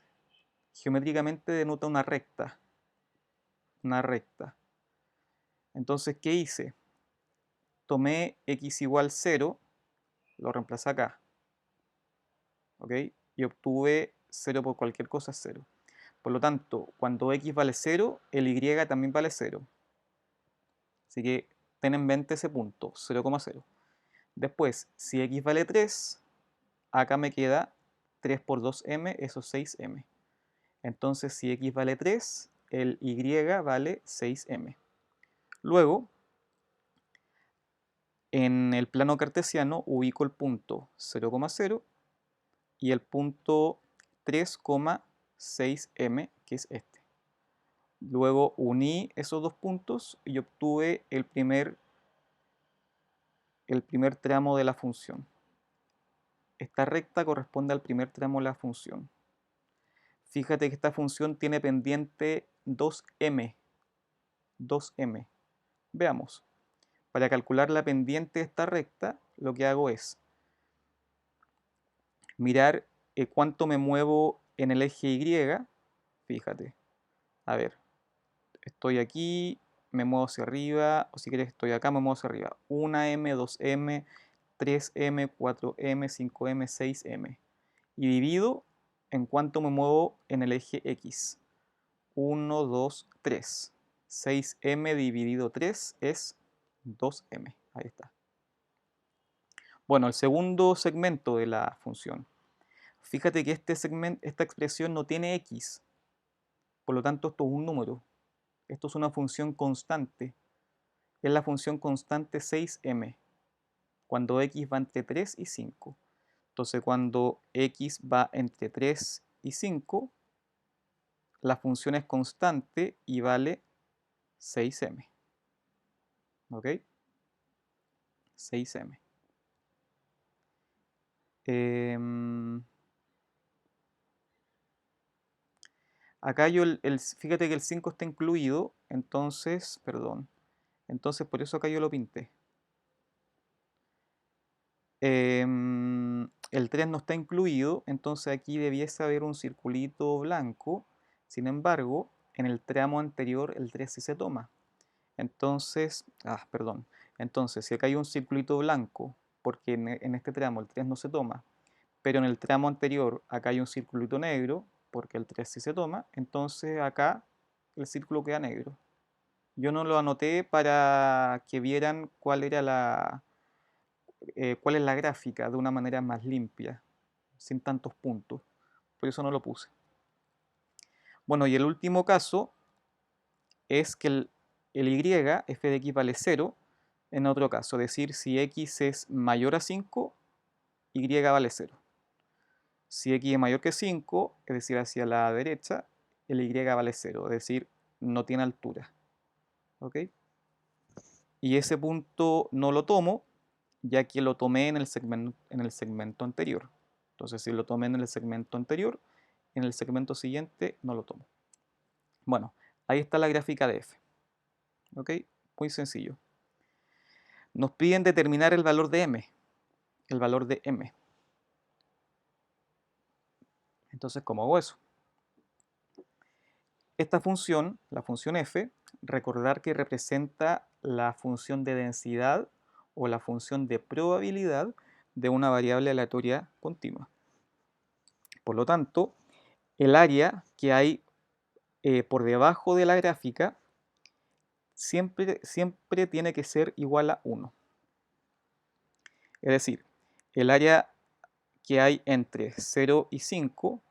geométricamente denota una recta. Una recta. Entonces, ¿qué hice? Tomé x igual 0, lo reemplacé acá. ¿Ok? Y obtuve 0 por cualquier cosa 0. Por lo tanto, cuando x vale 0, el y también vale 0. Así que ten en mente ese punto, 0,0. Después, si x vale 3, acá me queda 3 por 2m, eso es 6m. Entonces, si x vale 3, el y vale 6m. Luego, en el plano cartesiano ubico el punto 0,0 y el punto 3,6m, que es este. Luego uní esos dos puntos y obtuve el primer tramo de la función. Esta recta corresponde al primer tramo de la función. Fíjate que esta función tiene pendiente 2m. 2m. Veamos. Para calcular la pendiente de esta recta, lo que hago es mirar cuánto me muevo en el eje Y. Fíjate. A ver, estoy aquí, me muevo hacia arriba, o si quieres estoy acá, me muevo hacia arriba. 1m, 2m, 3m, 4m, 5m, 6m. Y divido en cuánto me muevo en el eje X. 1, 2, 3. 6m dividido 3 es 2m. Ahí está. Bueno, el segundo segmento de la función. Fíjate que esta expresión no tiene x, por lo tanto esto es un número. Esto es una función constante. Es la función constante 6m, cuando x va entre 3 y 5. Entonces cuando x va entre 3 y 5, la función es constante y vale 6m. ¿Ok? 6m. Acá fíjate que el 5 está incluido, entonces, perdón, entonces por eso acá yo lo pinté. El 3 no está incluido, entonces aquí debiese haber un circulito blanco. Sin embargo, en el tramo anterior el 3 sí se toma. Entonces, perdón. Entonces, si acá hay un circulito blanco, porque en este tramo el 3 no se toma, pero en el tramo anterior acá hay un circulito negro, porque el 3 sí se toma, entonces acá el círculo queda negro. Yo no lo anoté para que vieran cuál era cuál es la gráfica de una manera más limpia, sin tantos puntos. Por eso no lo puse. Bueno, y el último caso es que el y, f de x vale 0, en otro caso, es decir, si x es mayor a 5, y vale 0. Si x es mayor que 5, es decir, hacia la derecha, el y vale 0, es decir, no tiene altura. ¿Ok? Y ese punto no lo tomo, ya que lo tomé en el segmento anterior. Entonces, si lo tomé en el segmento anterior, en el segmento siguiente no lo tomo. Bueno, ahí está la gráfica de f. ¿Ok? Muy sencillo. Nos piden determinar el valor de m. El valor de m. Entonces, ¿cómo hago eso? Esta función, la función f, recordar que representa la función de densidad o la función de probabilidad de una variable aleatoria continua. Por lo tanto, el área que hay por debajo de la gráfica siempre tiene que ser igual a 1. Es decir, el área que hay entre 0 y 5,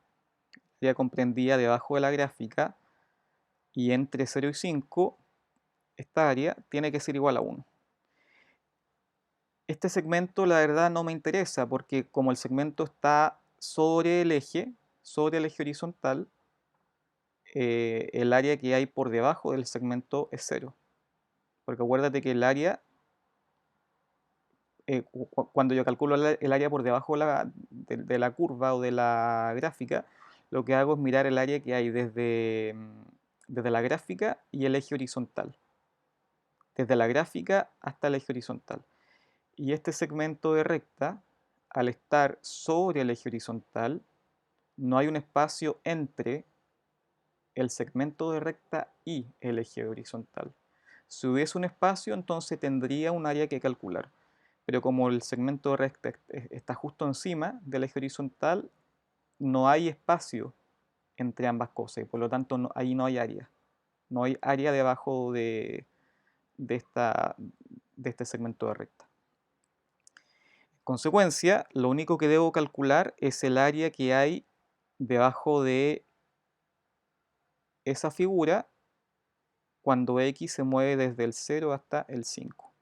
ya comprendida debajo de la gráfica, y entre 0 y 5, esta área tiene que ser igual a 1. Este segmento la verdad no me interesa porque como el segmento está sobre el eje horizontal, el área que hay por debajo del segmento es 0. Porque acuérdate que el área, cuando yo calculo el área por debajo de la curva o de la gráfica, lo que hago es mirar el área que hay desde la gráfica y el eje horizontal. Desde la gráfica hasta el eje horizontal. Y este segmento de recta, al estar sobre el eje horizontal, no hay un espacio entre el segmento de recta y el eje horizontal. Si hubiese un espacio, entonces tendría un área que calcular. Pero como el segmento de recta está justo encima del eje horizontal, no hay espacio entre ambas cosas y por lo tanto ahí no hay área. No hay área debajo de este segmento de recta. En consecuencia, lo único que debo calcular es el área que hay debajo de esa figura cuando x se mueve desde el 0 hasta el 5.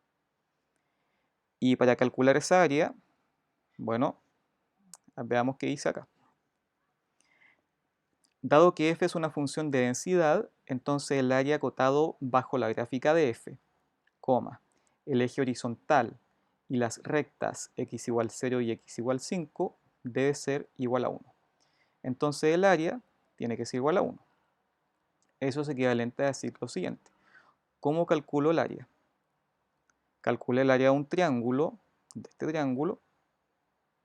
Y para calcular esa área, bueno, veamos qué dice acá. Dado que f es una función de densidad, entonces el área acotado bajo la gráfica de f, el eje horizontal y las rectas x igual 0 y x igual 5 debe ser igual a 1. Entonces el área tiene que ser igual a 1. Eso es equivalente a decir lo siguiente. ¿Cómo calculo el área? Calculé el área de un triángulo, de este triángulo,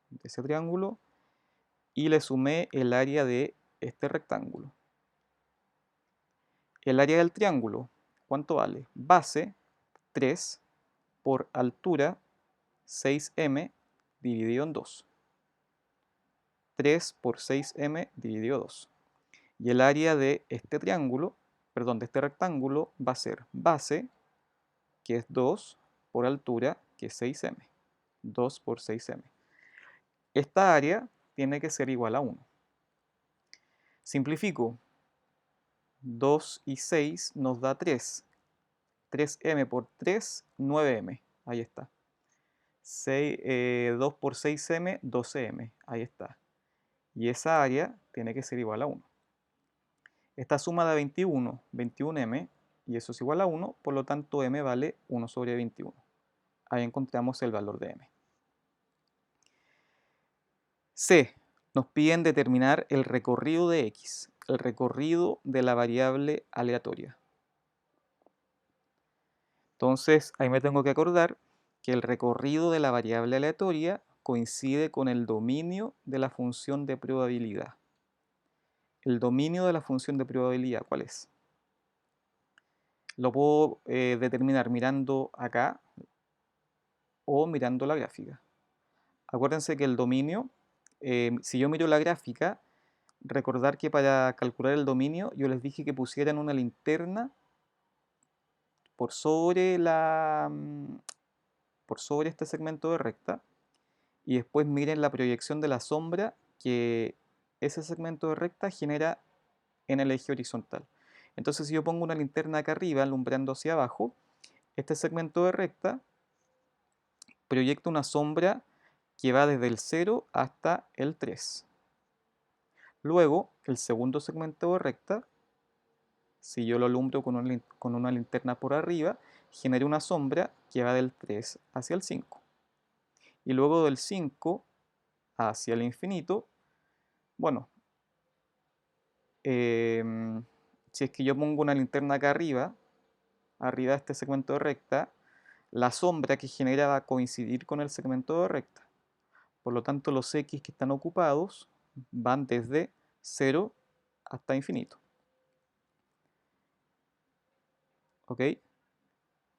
de ese triángulo, y le sumé el área de este rectángulo. El área del triángulo, ¿Cuánto vale? Base 3 por altura 6m dividido en 2. 3 por 6m dividido 2. Y el área de este triángulo, perdón, de este rectángulo va a ser base, que es 2, por altura, que es 6m. 2 por 6m. Esta área tiene que ser igual a 1. Simplifico. 2 y 6 nos da 3. 3m por 3, 9m. Ahí está. 2 por 6m, 12m. Ahí está. Y esa área tiene que ser igual a 1. Esta suma da 21, 21m, y eso es igual a 1, por lo tanto m vale 1 sobre 21. Ahí encontramos el valor de m. C. Nos piden determinar el recorrido de x, el recorrido de la variable aleatoria. Entonces, ahí me tengo que acordar que el recorrido de la variable aleatoria coincide con el dominio de la función de probabilidad. El dominio de la función de probabilidad, ¿cuál es? Lo puedo determinar mirando acá o mirando la gráfica. Acuérdense que el dominio, si yo miro la gráfica, recordar que para calcular el dominio yo les dije que pusieran una linterna por sobre este segmento de recta y después miren la proyección de la sombra que ese segmento de recta genera en el eje horizontal. Entonces, si yo pongo una linterna acá arriba alumbrando hacia abajo, este segmento de recta proyecta una sombra que va desde el 0 hasta el 3. Luego, el segundo segmento de recta, si yo lo alumbro con una linterna por arriba, genera una sombra que va del 3 hacia el 5. Y luego del 5 hacia el infinito, bueno, si es que yo pongo una linterna acá arriba de este segmento de recta, la sombra que genera va a coincidir con el segmento de recta. Por lo tanto, los x que están ocupados van desde 0 hasta infinito. ¿Ok?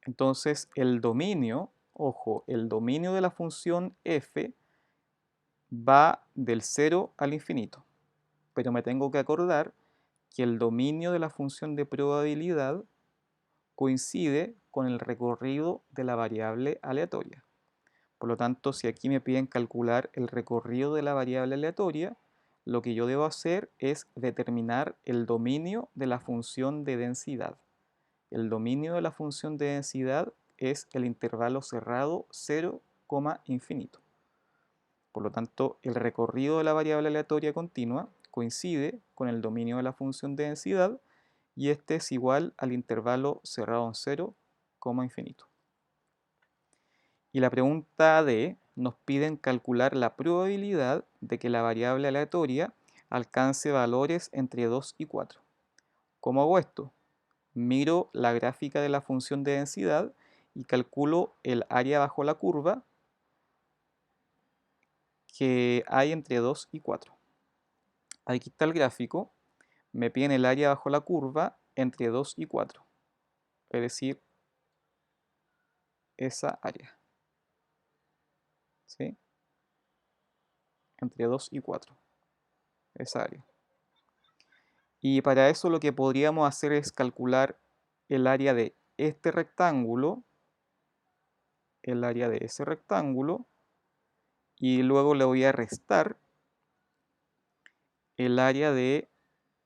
Entonces, el dominio, ojo, el dominio de la función f va del 0 al infinito. Pero me tengo que acordar que el dominio de la función de probabilidad coincide con el recorrido de la variable aleatoria. Por lo tanto, si aquí me piden calcular el recorrido de la variable aleatoria, lo que yo debo hacer es determinar el dominio de la función de densidad. El dominio de la función de densidad es el intervalo cerrado 0, infinito. Por lo tanto, el recorrido de la variable aleatoria continua coincide con el dominio de la función de densidad y este es igual al intervalo cerrado en 0, infinito. Y la pregunta D nos piden calcular la probabilidad de que la variable aleatoria alcance valores entre 2 y 4. ¿Cómo hago esto? Miro la gráfica de la función de densidad y calculo el área bajo la curva que hay entre 2 y 4. Aquí está el gráfico, me piden el área bajo la curva entre 2 y 4, es decir, esa área, ¿sí? Entre 2 y 4, esa área. Y para eso lo que podríamos hacer es calcular el área de este rectángulo, el área de ese rectángulo, y luego le voy a restar el área de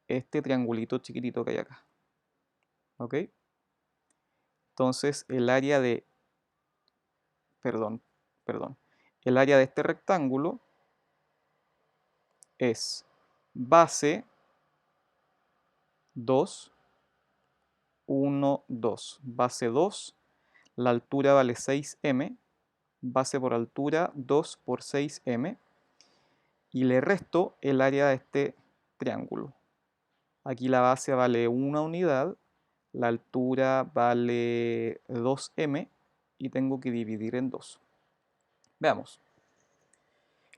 este triangulito chiquitito que hay acá. ¿Ok? Entonces el área de, perdón, el área de este rectángulo es base 2, 1, 2. Base 2, la altura vale 6m, base por altura 2 por 6m, y le resto el área de este triángulo. Aquí la base vale 1 unidad, la altura vale 2m y tengo que dividir en 2. Veamos.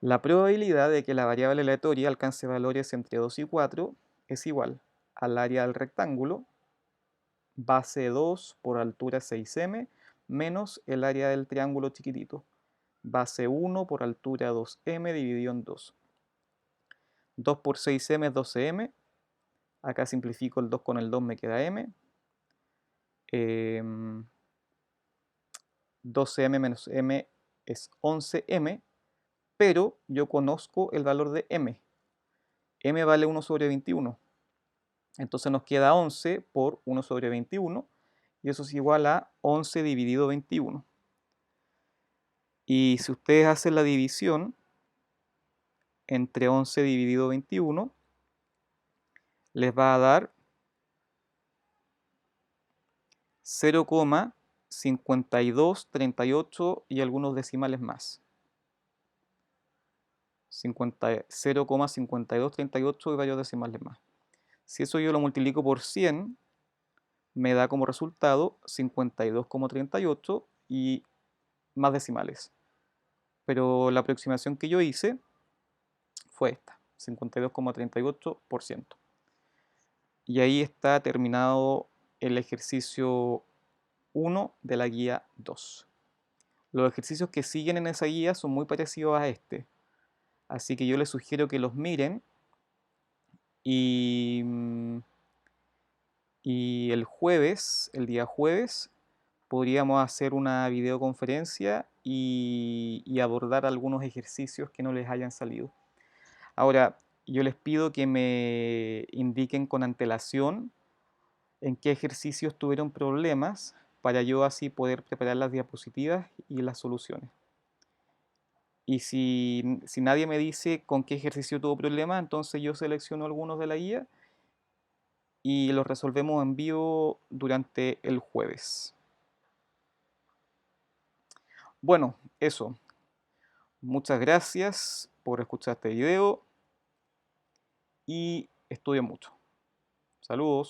La probabilidad de que la variable aleatoria alcance valores entre 2 y 4 es igual al área del rectángulo base 2 por altura 6m menos el área del triángulo chiquitito. Base 1 por altura 2m dividido en 2. 2 por 6m es 12m. Acá simplifico el 2 con el 2, me queda m. 12m menos m es 11m, pero yo conozco el valor de m. M vale 1 sobre 21. Entonces nos queda 11 por 1 sobre 21, y eso es igual a 11 dividido 21. Y si ustedes hacen la división entre 11 dividido 21, les va a dar 0,5238 y algunos decimales más. 0,5238 y varios decimales más. Si eso yo lo multiplico por 100, me da como resultado 52,38 y más decimales. Pero la aproximación que yo hice fue esta, 52,38%. Y ahí está terminado el ejercicio 1 de la guía 2. Los ejercicios que siguen en esa guía son muy parecidos a este, así que yo les sugiero que los miren y el jueves, el día jueves, podríamos hacer una videoconferencia y abordar algunos ejercicios que no les hayan salido. Ahora, yo les pido que me indiquen con antelación en qué ejercicios tuvieron problemas para yo así poder preparar las diapositivas y las soluciones. Y si nadie me dice con qué ejercicio tuvo problemas, entonces yo selecciono algunos de la guía y los resolvemos en vivo durante el jueves. Bueno, eso. Muchas gracias por escuchar este video y estudien mucho. Saludos.